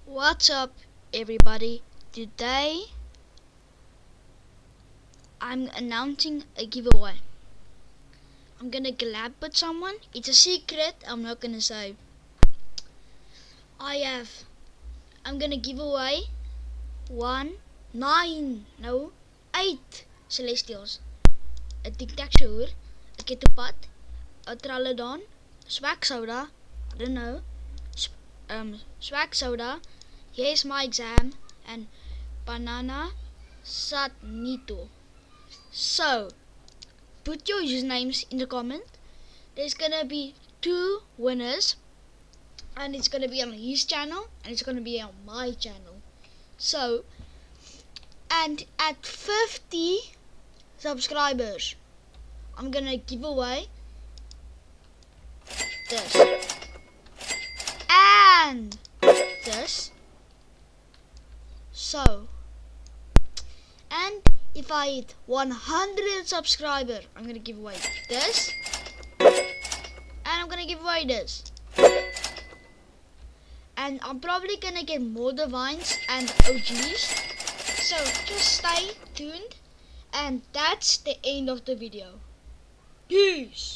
What's up, everybody? Today I'm announcing a giveaway. I'm gonna collab with someone. It's a secret, I'm not gonna say. I'm gonna give away 8 Celestials, a tic-tac-toe, a kettlepat, a Traladon, swag soda, I don't know, swag soda, here's my exam, and banana satnito. So, put your usernames in the comment. There's gonna be 2 winners, and it's gonna be on his channel, and it's gonna be on my channel. So, and at 50 subscribers, I'm gonna give away this and this. So, and if I hit 100 subscribers, I'm gonna give away this, and I'm gonna give away this. And I'm probably gonna get more divines and OGs, so just stay tuned. And that's the end of the video. Peace.